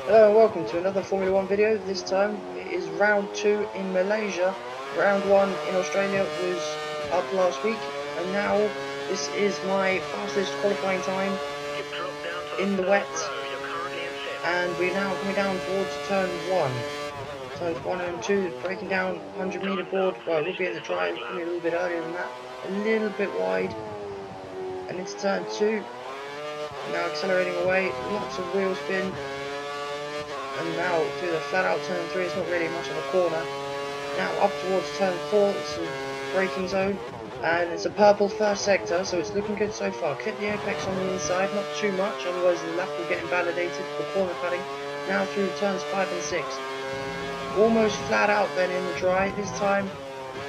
Hello and welcome to another Formula 1 video. This time it is round 2 in Malaysia. Round 1 in Australia was up last week, and now this is my fastest qualifying time in the wet, and we're now coming down towards turn 1. Turns 1 and 2, breaking down 100 meter board. Well, it will be in the drive, probably a little bit earlier than that, a little bit wide, and it's turn 2. Now accelerating away, lots of wheel spin. And now through the flat out turn 3, it's not really much of a corner. Now up towards turn 4, it's a braking zone, and it's a purple first sector, so it's looking good so far. Clip the apex on the inside, not too much, otherwise the lap will get invalidated for corner cutting. Now through turns 5 and 6. Almost flat out then in the dry. This time,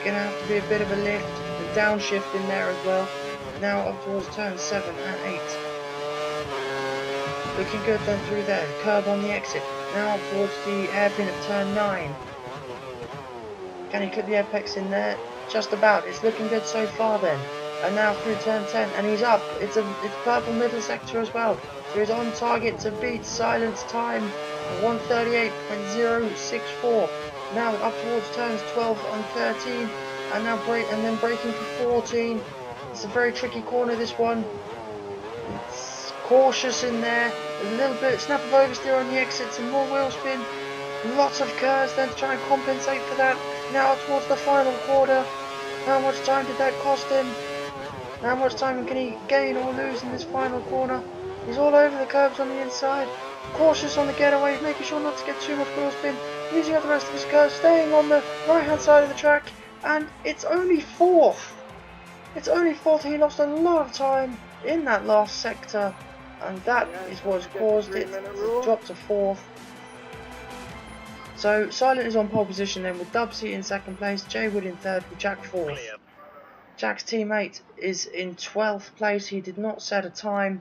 gonna have to be a bit of a lift, a downshift in there as well. Now up towards turns 7 and 8. Looking good then through there, curb on the exit. Now towards the hairpin at turn 9. Can he clip the apex in there? Just about. It's looking good so far then. And now through turn 10, and he's up. It's purple middle sector as well. So he's on target to beat Silence time of 138.064. Now up towards turns 12 and 13, and now then braking for 14. It's a very tricky corner, this one. It's cautious in there. A little bit snap of oversteer on the exit, some more wheel spin, lots of curves then to try and compensate for that. Now towards the final quarter. How much time did that cost him? How much time can he gain or lose in this final corner? He's all over the curbs on the inside, cautious on the getaway, making sure not to get too much wheel spin, using up the rest of his curves, staying on the right hand side of the track, and it's only fourth. It's only fourth. He lost a lot of time in that last sector, and that is what's caused it to drop to fourth. So Silent is on pole position then, with Dubsy in second place, Jay Wood in third, with Jack fourth. Jack's teammate is in 12th place. He did not set a time.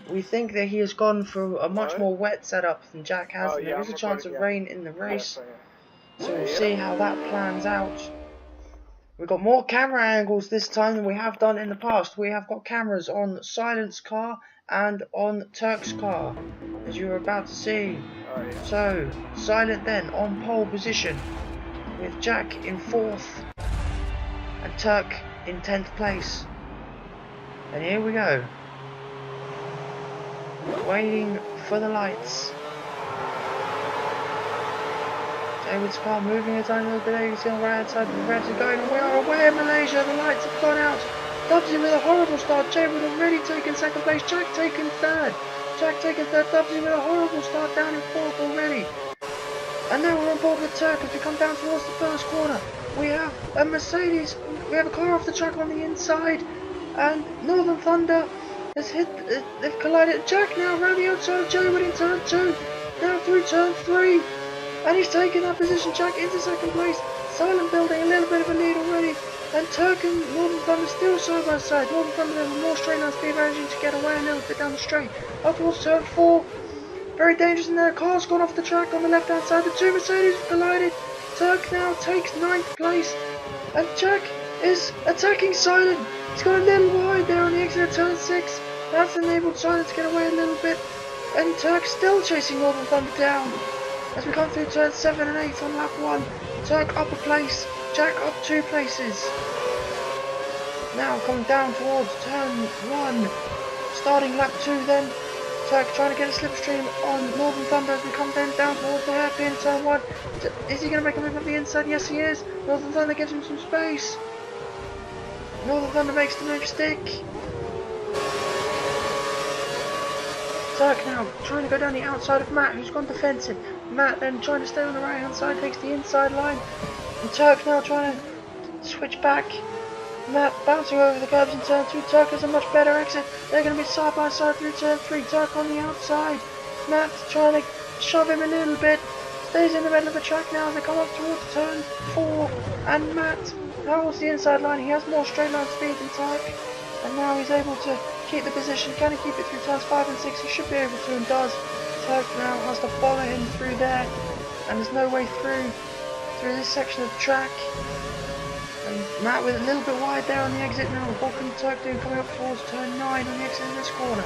We think that he has gone for a much more wet setup than Jack has, and there is a chance of rain in the race. So we'll see how that plans out. We've got more camera angles this time than we have done in the past. We have got cameras on Silent's car and on Turk's car, as you're about to see. So, Silent then on pole position, with Jack in 4th and Turk in 10th place. And here we go. Waiting for the lights. David's car moving a tiny little bit. You can see on the right hand side, the reds are going, and we are away in Malaysia. The lights have gone out. Dubsy with a horrible start. Jay Wood already taken second place. Jack taken third. Dubsy with a horrible start, down in 4th already. And now we're on board with Turk as we come down towards the first corner. We have a Mercedes. We have a car off the track on the inside, and Northern Thunder has hit. They've collided. Jack now around the outside of Jay Wood in turn 2. Now through turn 3. And he's taken that position. Jack into second place. Silent building a little bit of a lead already. And Turk and Northern Thunder still side by side. Northern Thunder with more straight line speed, managing to get away a little bit down the straight. Up towards turn 4. Very dangerous in there. Car's gone off the track on the left hand side. The two Mercedes have collided. Turk now takes 9th place. And Jack is attacking Silent. He's got a little wide there on the exit of turn 6. That's enabled Silent to get away a little bit. And Turk still chasing Northern Thunder down. As we come through turns 7 and 8 on lap 1, Turk up a place, Jack up 2 places. Now coming down towards turn 1, starting lap 2 then, Turk trying to get a slipstream on Northern Thunder as we come then down towards the hairpin, turn 1. Is he going to make a move up the inside? Yes he is. Northern Thunder gives him some space. Northern Thunder makes the move stick. Turk now trying to go down the outside of Matt, who's gone defensive. Matt then trying to stay on the right hand side, takes the inside line. And Turk now trying to switch back. Matt bouncing over the curbs in turn 2. Turk has a much better exit. They're going to be side by side through turn 3. Turk on the outside. Matt trying to shove him a little bit. Stays in the middle of the track now as they come up towards turn 4. And Matt now holds the inside line. He has more straight line speed than Turk. And now he's able to keep the position. Can he keep it through turns 5 and 6? He should be able to, and does. Turk now has to follow him through there, and there's no way through this section of the track. And Matt with a little bit wide there on the exit now. What can Turk do coming up towards turn 9 on the exit of this corner?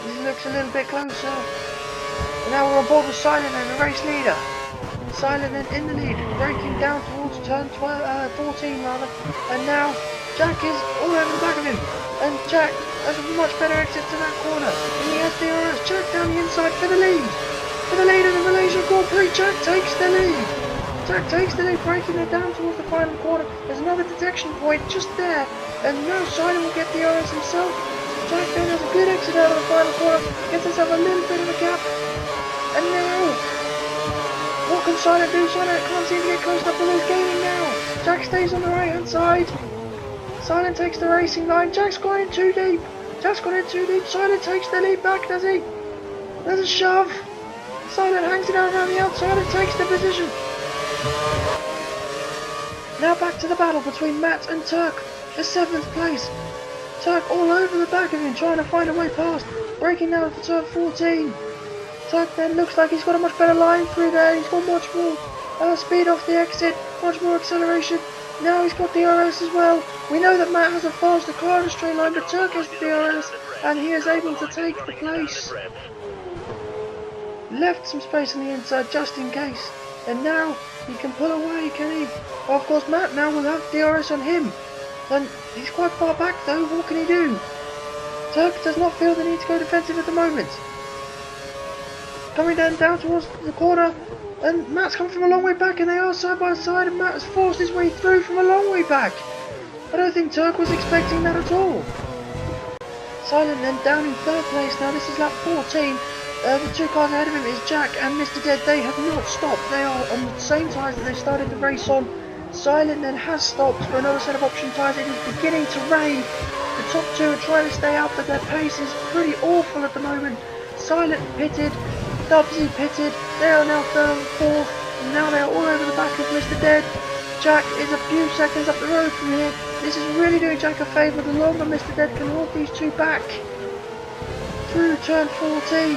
He looks a little bit closer. And now we're on board with Silent and the race leader. Silent then in the lead, braking down towards turn 14 rather. And now Jack is all over the back of him. And Jack has a much better exit to that corner. And he has DRS. Jack down the inside for the lead. For the lead of the Malaysia Grand Prix, Jack takes the lead. Jack takes the lead, braking it down towards the final corner. There's another detection point just there. And now Silent will get DRS himself. Jack then has a good exit out of the final corner. Gets himself a little bit of a gap. And now, what can Silent do? Silent can't seem to get close enough, but he's gaining now. Jack stays on the right hand side. Silent takes the racing line. Jack's gone in too deep. Jack's gone in too deep. Silent takes the lead back, does he? There's a shove. Silent hangs it out around the outside and takes the position. Now back to the battle between Matt and Turk for 7th place. Turk all over the back of him, trying to find a way past. Braking now for turn 14. Turk then looks like he's got a much better line through there. He's got much more speed off the exit, much more acceleration. Now he's got DRS as well. We know that Matt has a faster car in a straight line, but Turk has DRS and he is able to take the place. Left some space on the inside just in case. And now he can pull away, can he? Oh, of course Matt now will have DRS on him. And he's quite far back though, what can he do? Turk does not feel the need to go defensive at the moment. Coming down towards the corner, and Matt's come from a long way back, and they are side by side, and Matt has forced his way through from a long way back. I don't think Turk was expecting that at all. Silent then down in 3rd place. Now this is lap 14. The two cars ahead of him is Jack and Mr. Dead. They have not stopped. They are on the same tyres that they started the race on. Silent then has stopped for another set of option tyres. It is beginning to rain. The top two are trying to stay out, but their pace is pretty awful at the moment. Silent pitted. Dubsy pitted, they are now 3rd and 4th, and now they are all over the back of Mr. Dead. Jack is a few seconds up the road from here. This is really doing Jack a favour. The longer Mr. Dead can hold these two back through turn 14.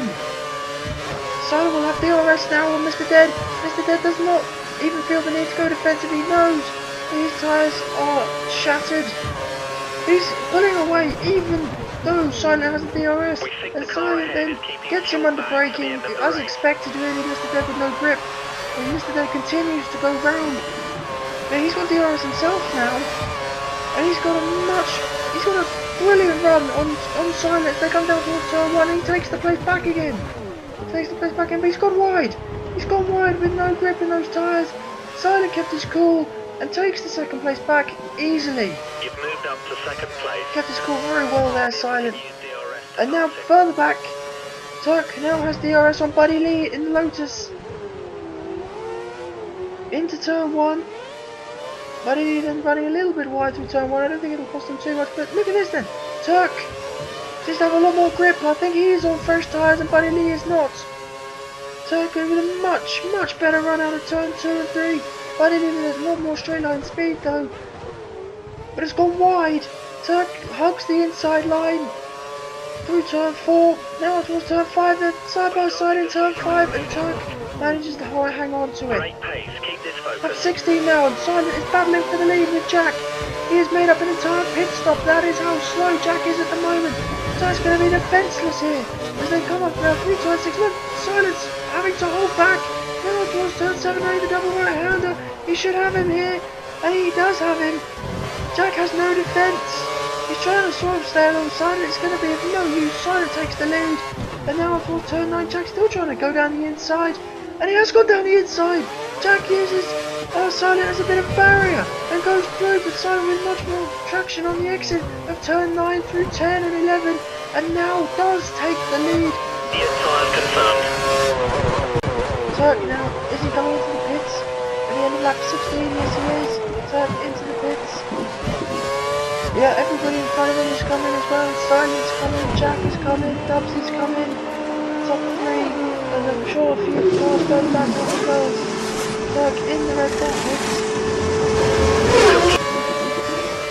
Silent will have DRS now on Mr. Dead. Mr. Dead does not even feel the need to go defensive. He knows these tyres are shattered. He's pulling away even though Silent has a DRS, and Silent then gets him under braking, as expected really. Mr. Dead with no grip, and Mr. Dead continues to go round. But he's got DRS himself now, and he's got a brilliant run on Silent. They come down towards turn 1, and he takes the place back again. But he's gone wide. He's gone wide with no grip in those tyres. Silent kept his cool and takes the 2nd place back easily. You've moved up to 2nd place. Kept his cool very well there, Silent. And now further back, Turk now has DRS on Buddy Lee in the Lotus. Into turn 1. Buddy Lee then running a little bit wide through turn 1. I don't think it'll cost him too much, but look at this then. Turk seems to have a lot more grip. I think he is on fresh tyres and Buddy Lee is not. Turk with a much better run out of turn 2 and 3. Buddy Lee has a lot more straight line speed though. But it's gone wide. Turk hugs the inside line through turn 4. Now towards turn 5. They're side by side in turn 5, and Turk manages to hang on to it. Great pace. Keep this focus. At 16 now, and Silent is battling for the lead with Jack. He has made up an entire pit stop. That is how slow Jack is at the moment. Jack's going to be defenceless here as they come up now through turn 6. Look, Silent's having to hold back. Now towards turn 7, the double right-hander. He should have him here, and he does have him. Jack has no defence. He's trying to sort of stay alongside it. It's going to be of no use. Silent takes the lead. And now towards turn 9, Jack's still trying to go down the inside. And he has gone down the inside. Jack uses Silent as a bit of barrier and goes through, but Silent with much more traction on the exit of turn 9 through 10 and 11. And now does take the lead. The inside confirmed. Turk now, is he coming into the pits? At the end of lap 16, yes he is. Turk into the pits. Yeah, everybody in front of him is coming as well. Silent's coming, Jack is coming, Dubsy's coming. Top 3, and I'm sure a few cars going back up as well. Turk in the red Bull pits.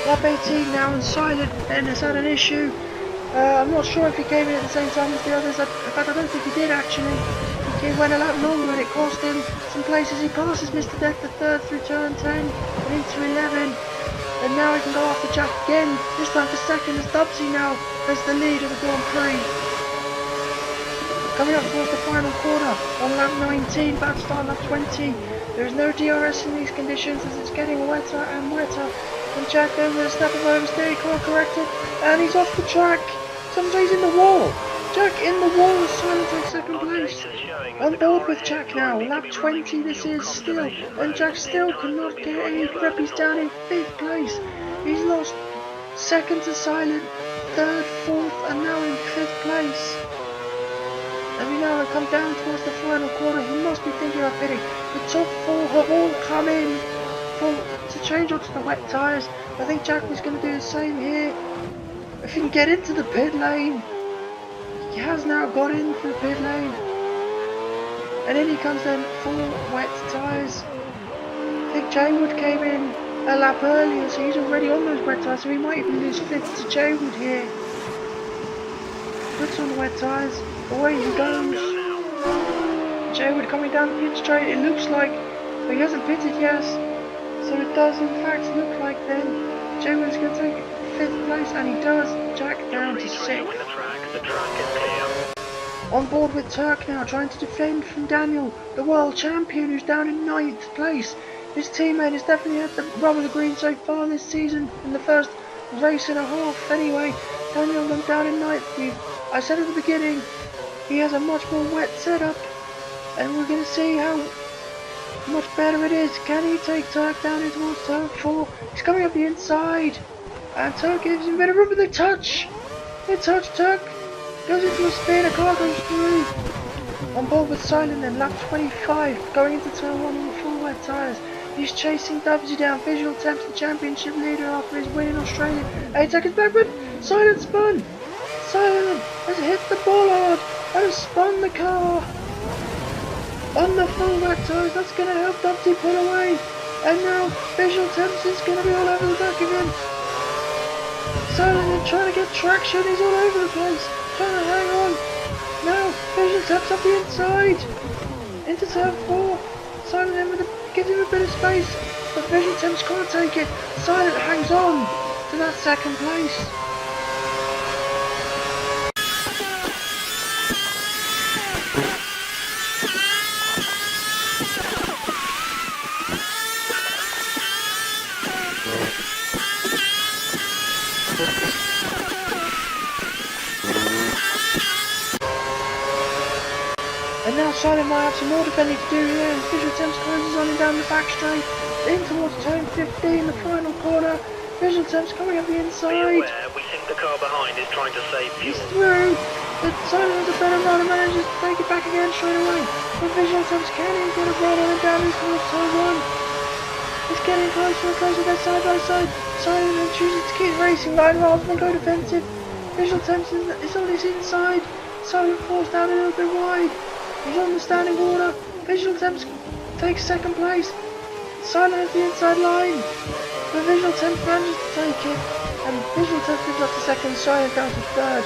Lap 18 now, and Silent then has had an issue. I'm not sure if he came in at the same time as the others. In fact, I don't think he did actually. He went a lap longer and it cost him some places. He passes Mr. Death the 3rd through turn 10 and into 11. And now he can go after Jack again, this time for 2nd as Dubsy now has the lead of the Grand Prix. Coming up towards the final corner on lap 19, about to start lap 20. There is no DRS in these conditions as it's getting wetter and wetter. And Jack then with a snap of oversteer, car corrected, and he's off the track. Somebody's in the wall. Jack in the wall as Silent takes second place. On board with Jack now, lap 20 this is still, and Jack still cannot get any grip. He's down in 5th place. He's lost second to Silent, 3rd, 4th, and now in 5th place. And we now come down towards the final corner. He must be thinking of pitting. The top 4 have all come in to change onto the wet tyres. I think Jack was going to do the same here. If he can get into the pit lane. He has now got into the pit lane. And in he comes then, 4 wet tyres. I think Jaywood came in a lap earlier, so he's already on those wet tyres, so he might even lose 5th to Jaywood here. Puts on the wet tyres. Away he goes. Jaywood coming down the pit straight. It looks like, but he hasn't pitted yet, so it does in fact look like then Jaywood's going to take 5th place, and he does. Jack down to 6th. On board with Turk now, trying to defend from Daniel, the world champion, who's down in 9th place. His teammate has definitely had the rub of the green so far this season, in the first race and a half anyway. Daniel went down in 9th. I said at the beginning, he has a much more wet setup, and we're going to see how much better it is. Can he take Turk down in towards turn 4? He's coming up the inside, and Turk gives him a bit of room with the touch. The touch, Turk goes into a spin, a car goes through. On board with Silent then, lap 25, going into turn 1 on the full wet tyres. He's chasing Dubsy down. Visual Temps the championship leader after his win in Australia. 8 seconds backward. Silent spun. Silent has hit the bollard and has spun the car on the full wet tyres. That's going to help Dubsy pull away. And now Visual Temps is going to be all over the back of him. Silent is trying to get traction. He's all over the place, trying to hang on. Now Visual Temps up the inside into turn 4. Silent in with gives him a bit of space, but Visual Temps can't take it. Silent hangs on to that 2nd place. And now Silent might have some more defending to do here as Visual Temps closes on him down the back straight, in towards turn 15, the final corner. Visual Temps coming up the inside. We think the car behind is trying to save fuel. He's through, but Silent has a better run and manages to take it back again straight away. But Visual Temps can he get a run on him down towards turn 1. He's getting closer and closer, they're side by side. Silent chooses to keep racing line rather than go defensive. Visual Temps is on his inside. Silent falls down a little bit wide. He's on the standing order. Visual Temps takes 2nd place. Silent has the inside line, but Visual Temps manages to take it, and Visual Temps moves up to 2nd, Silent down to 3rd.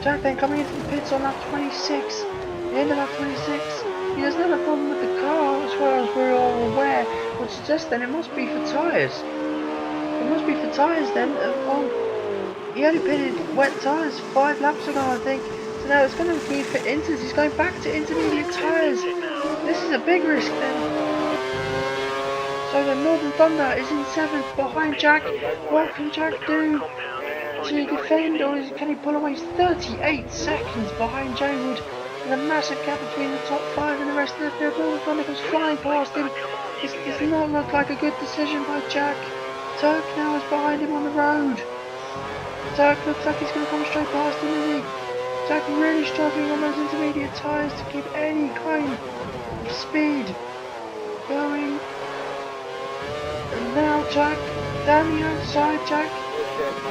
Jack then coming into the pits on lap 26. The end of lap 26. He has never problem with the car, as far as we're all aware, which suggests then it must be for tyres. It must be for tyres then. He only pitted wet tyres 5 laps ago, I think. So now it's going to be for inters. He's going back to intermediate tyres. This is a big risk then. So the Northern Thunder is in 7th behind Jack. What can Jack do to defend, or can he pull away? He's 38 seconds behind Jaywood. There's a massive gap between the top 5 and the rest of the field. Northern Thunder comes flying past him. This does not look like a good decision by Jack. Turk now is behind him on the road. Turk looks like he's going to come straight past him, isn't he? Jack really struggling on those intermediate tyres to keep any kind of speed going. And now Jack down the outside. Jack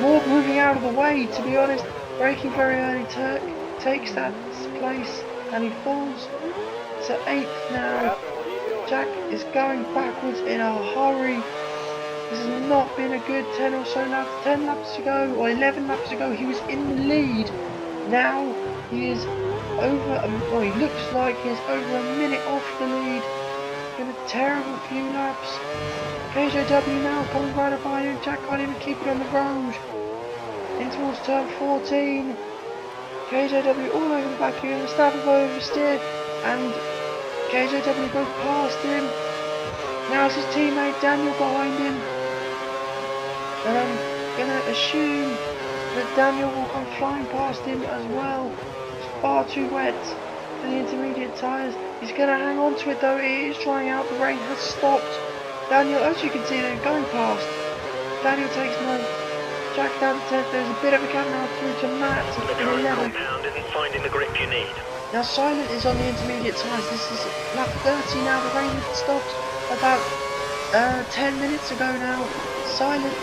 more moving out of the way, to be honest. Braking very early. Turk takes that place and he falls to 8th now. Jack is going backwards in a hurry. This has not been a good 10 or so laps. 10 laps ago or 11 laps ago he was in the lead. Now he is over, well, he looks like he is over a minute off the lead. Gonna tear him a few laps. KJW now coming right up behind him. Jack can't even keep it on the road. In towards turn 14. KJW all over the back here. Verstappen oversteered. And KJW goes past him. Now it's his teammate Daniel behind him. And I'm gonna assume that Daniel will come flying past him as well. It's far too wet for the intermediate tyres. He's gonna hang on to it though. He is trying out. The rain has stopped. Daniel, as you can see, they're going past. Daniel takes 9th. Jack down to 10th. There's a bit of a gap now through to Matt in 11th. Compound isn't finding the grip you need. Now Silent is on the intermediate tyres. This is lap 30 now. The rain had stopped about 10 minutes ago now. Silent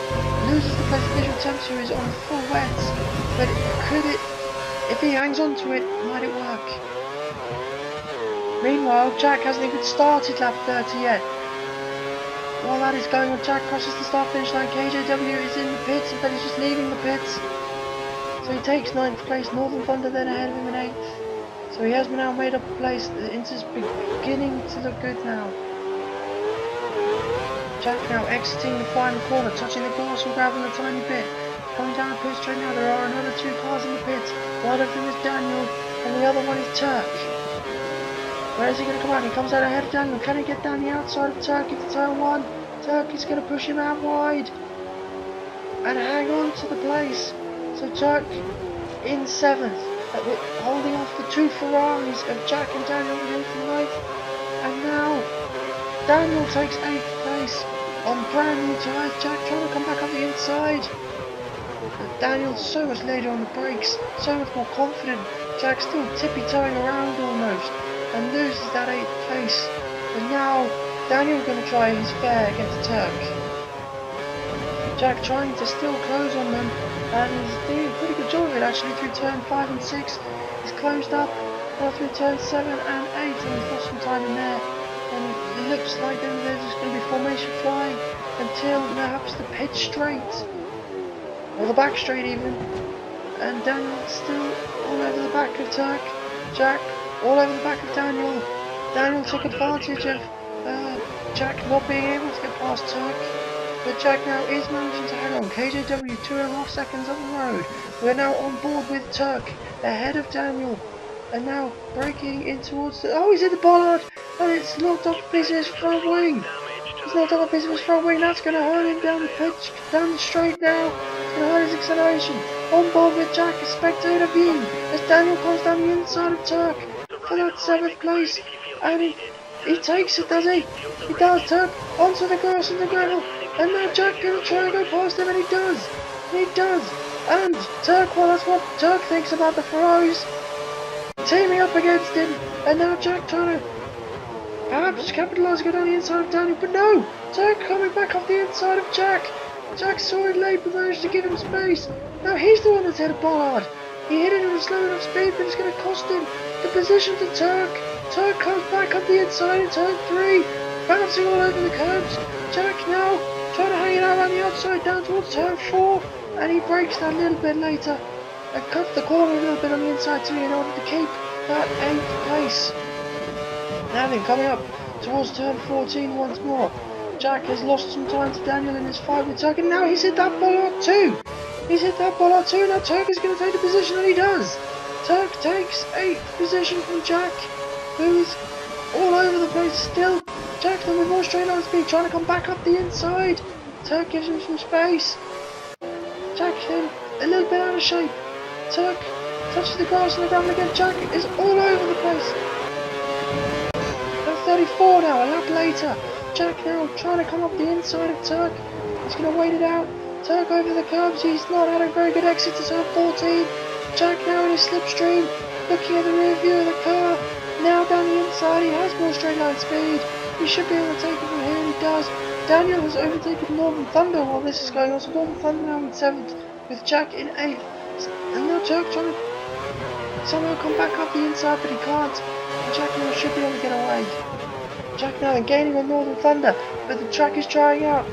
loses the place of Visual Temps, who is on full wets. But could it, if he hangs on to it, might it work? Meanwhile, Jack hasn't even started lap 30 yet. While that is going on, Jack crosses the start finish line. KJW is in the pits, but he's just leaving the pits. So he takes 9th place. Northern Thunder then ahead of him in 8th. So he has now made up a place. The Inter's beginning to look good now. Jack now exiting the final corner, touching the grass and gravel a tiny bit. Coming down the pit straight now, there are another 2 cars in the pits. One of them is Daniel, and the other one is Turk. Where is he going to come out? He comes out ahead of Daniel. Can he get down the outside of Turk into turn 1? Turk is going to push him out wide and hang on to the place. So Turk in 7th, holding off the 2 Ferraris of Jack and Daniel in 8th and 9th. And now Daniel takes 8th place on brand new tyres. Jack trying to come back up the inside. But Daniel's so much later on the brakes, so much more confident. Jack's still tippy-toeing around almost and loses that 8th place. And now Daniel's going to try his fair against Turk. Jack trying to still close on them, and he's doing a pretty good job of it actually through turn 5 and 6. He's closed up now through turn 7 and 8, and he's lost some time in there. And it looks like then there's just going to be formation flying until perhaps the pit straight, or the back straight even. And Daniel's still all over the back of Turk. Jack all over the back of Daniel. Daniel took advantage of Jack not being able to get past Turk. But Jack now is managing to hang on. KJW 2.5 seconds on the road. We're now on board with Turk ahead of Daniel. And now braking in towards the... Oh, he's in the bollard! And it's knocked off a piece of his front wing. He's knocked off a piece of his front wing. That's going to hurt him down the pitch, down the straight now. It's going to hurt his acceleration. On board with Jack, a spectator view as Daniel comes down the inside of Turk for that 7th place. And he takes it, does he? He does. Turk onto the grass and the gravel. And now Jack going to try and go past him, and he does. He does. And Turk, well, that's what Turk thinks about the Ferraris teaming up against him. And now Jack trying to perhaps capitalise, go down the inside of Daniel. But no, Turk coming back off the inside of Jack. Jack saw it late, but managed to give him space. Now he's the one that's hit a bollard. He hit it at a slow enough speed, but it's going to cost him the position to Turk. Turk comes back up the inside in turn 3, bouncing all over the curbs. Jack now trying to hang it out around the outside down towards turn 4, and he brakes that a little bit later and cuts the corner a little bit on the inside too in order to keep that 8th place. Now then, coming up towards turn 14 once more. Jack has lost some time to Daniel in his fight with Turk, and now he's hit that bollard too. He's hit that bollard too. Now Turk is going to take the position, and he does. Turk takes 8th position from Jack, who's all over the place still. Jack then with more straight line speed, trying to come back up the inside. Turk gives him some space. Jack then a little bit out of shape. Turk touches the grass and the gravel again. Jack is all over the place. At 34 now, a lap later. Jack now trying to come up the inside of Turk. He's going to wait it out. Turk over the curbs. He's not had a very good exit to turn 14. Jack now in his slipstream, looking at the rear view of the car. Now down the inside, he has more straight line speed. He should be able to take it from here, and he does. Daniel has overtaken Northern Thunder while this is going on, so Northern Thunder now in 7th, with Jack in 8th. And now Turk trying to somehow come back up the inside, but he can't. And Jack now should be able to get away. Jack now gaining on Northern Thunder, but the track is drying out.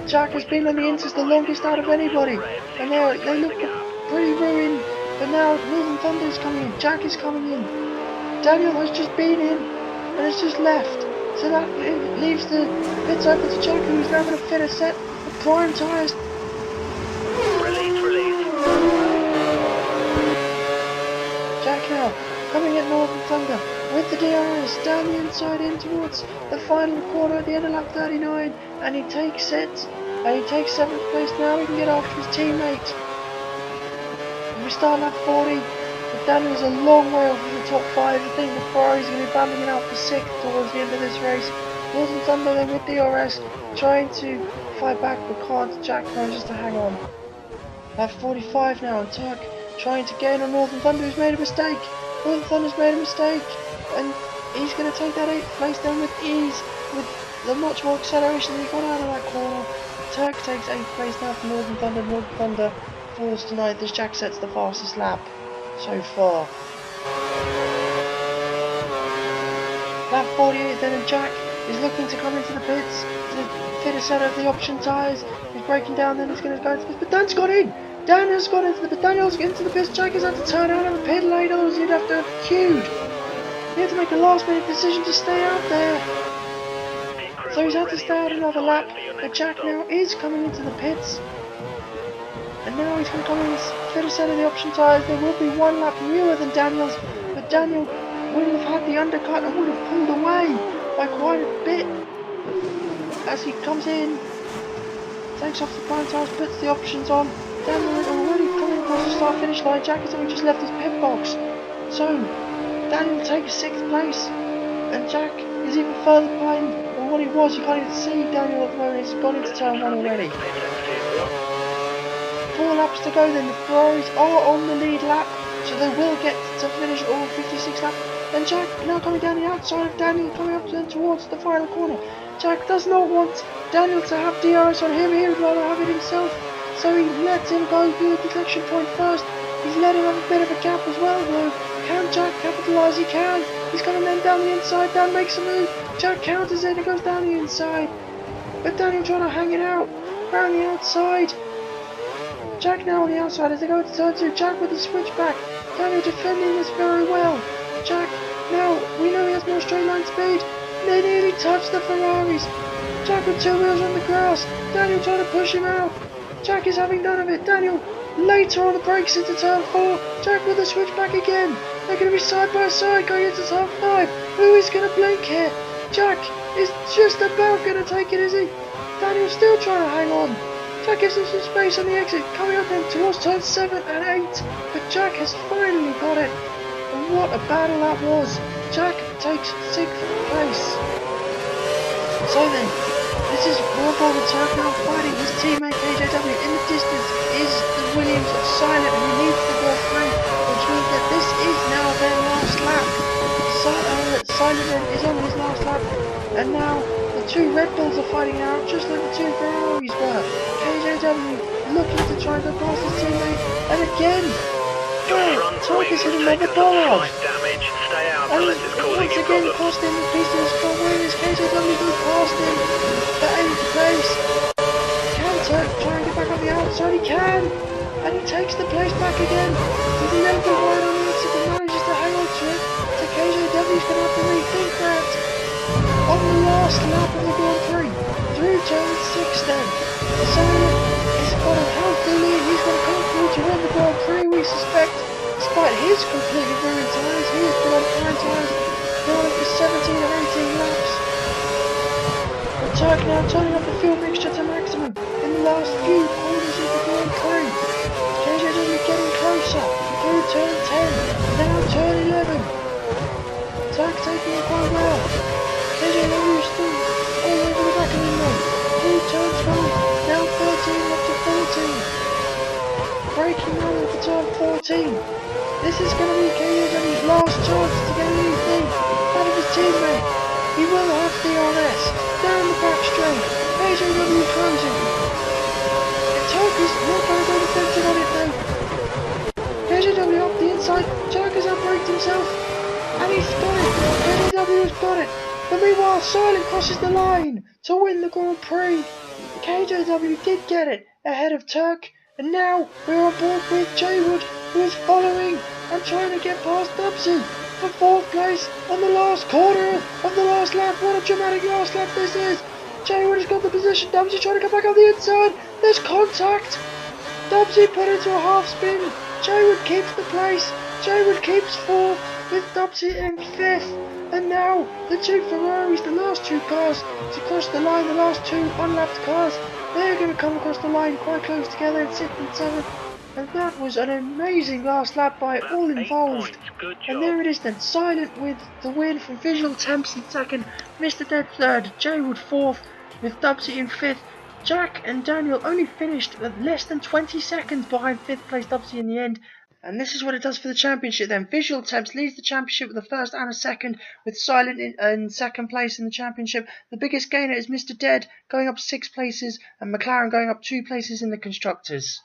Jack has been on the Inters the longest out of anybody, and now they look pretty ruined. But now Northern Thunder is coming in, Jack is coming in. Daniel has just been in and has just left. So that leaves the pits open to Jack, who's now going to fit a set of prime tyres. Release. Jack now coming at Northern Thunder with the DRS down the inside in towards the final corner at the end of lap 39, and he takes it, and he takes 7th place. Now he can get after his teammate. And we start lap 40, but Daniel's a long way off of the top 5. I think the Ferrari's going to be battling it out for 6th towards the end of this race. Northern Thunder then with DRS trying to fight back, but can't. Jack manages to hang on. Lap 45 now, and Turk trying to gain on Northern Thunder, who's made a mistake. Northern Thunder's made a mistake, and he's going to take that 8th place down with ease, with the much more acceleration that he got out of that corner. Turk takes 8th place now for Northern Thunder. Northern Thunder falls to 9th as Jack sets the fastest lap so far. Lap 48 then, and Jack is looking to come into the pits to fit a set of the option tyres. He's breaking down, then he's going to go into the pits, but Dan's got in! Daniel's got into the pits, Jack has had to turn out of the pit lane, otherwise he'd have to have queued. He had to make a last minute decision to stay out there. So he's had to stay out another lap, but Jack now is coming into the pits. And now he's going to come in and fit a set of the option tyres. There will be one lap newer than Daniel's, but Daniel would have had the undercut and would have pulled away by quite a bit. As he comes in, takes off the prime tyres, puts the options on. Daniel is already coming across the start-finish line. Jack has only just left his pit box. So, Daniel takes 6th place, and Jack is even further behind than what he was. You can't even see Daniel at the moment. He's gone into turn 1 already. 4 laps to go then. The Ferraris are on the lead lap, so they will get to finish all 56 laps. And Jack now coming down the outside of Daniel, coming up towards the final corner. Jack does not want Daniel to have DRS on him. He would rather have it himself. So he lets him go through the detection point first. He's let him have a bit of a gap as well, though. Can Jack capitalise? He can. He's coming then down the inside. Dan makes a move. Jack counters it and goes down the inside. But Daniel trying to hang it out around the outside. Jack now on the outside as they go to turn 2. Jack with the switchback. Daniel defending this very well. Jack now, we know he has more straight line speed. They nearly touched the Ferraris. Jack with 2 wheels on the grass. Daniel trying to push him out. Jack is having none of it. Daniel later on the brakes into turn 4. Jack with the switchback again. They're going to be side by side going into turn 5. Who is going to blink here? Jack is just about going to take it, is he? Daniel's still trying to hang on. Jack gives him some space on the exit, coming up then towards turn 7 and 8. But Jack has finally got it. And what a battle that was. Jack takes 6th place. So then, this is Warble the Turk now fighting his teammate KJW. In the distance is the Williams of Silent, who needs to go through, which means that this is now their last lap. Silent is on his last lap, and now the 2 Red Bulls are fighting out, just like the 2 Ferraris were. KJW looking to try and go past his teammate, and again, Turk is hitting another ball. And once again costing the piece of his front wing as KJW goes past him for 8th place. Can Turk try and get back on the outside? He can! And he takes the place back again with a little bit wide on the exit, but manages to hang on to it. So KJW's going to have to rethink that on the last lap of the Grand Prix through turn 6 then. Silent has got a healthy lead. He's going to come through to win the Grand Prix, we suspect. Despite his completely ruined tyres, he has been on prime tyres going for 17 and 18 laps. But Turk now turning up the fuel mixture to maximum in the last few corners of the Grand Prix. KJW getting closer through turn 10, now turn 11. Turk taking it quite well. KJW is still all over the back of him though. Through turn 12, now 13 up to 14. Braking over for turn 14. This is going to be KJW's last chance to get anything out of his teammate. He will have DRS down the back straight. KJW closing. Turk is not going to go defensive on it though. KJW up the inside. Turk has outbraked himself. And he's got it. KJW has got it. But meanwhile, Silent crosses the line to win the Grand Prix. KJW did get it ahead of Turk. And now we're on board with Jaywood, who is following and trying to get past Dubsy. for 4th place on the last corner of the last lap. What a dramatic last lap this is. Jaywood has got the position. Dubsy trying to come back on the inside. There's contact. Dubsy put into a half spin. Jaywood keeps the place. Jaywood keeps 4th with Dubsy in 5th. And now the 2 Ferraris, the last 2 cars to cross the line, the last 2 unlapped cars, they're going to come across the line quite close together in 6th and 7th. And that was an amazing last lap by That's all 8 involved. points. Good And job. there it is then, Silent with the win from Visual Temps in 2nd, Mr. Dead 3rd, Jaywood 4th, with Dubsy in 5th. Jack and Daniel only finished less than 20 seconds behind 5th place Dubsy in the end. And this is what it does for the championship then. Visual Temps leads the championship with a 1st and a 2nd, with Silent in 2nd place in the championship. The biggest gainer is Mr. Dead, going up 6 places, and McLaren going up 2 places in the Constructors.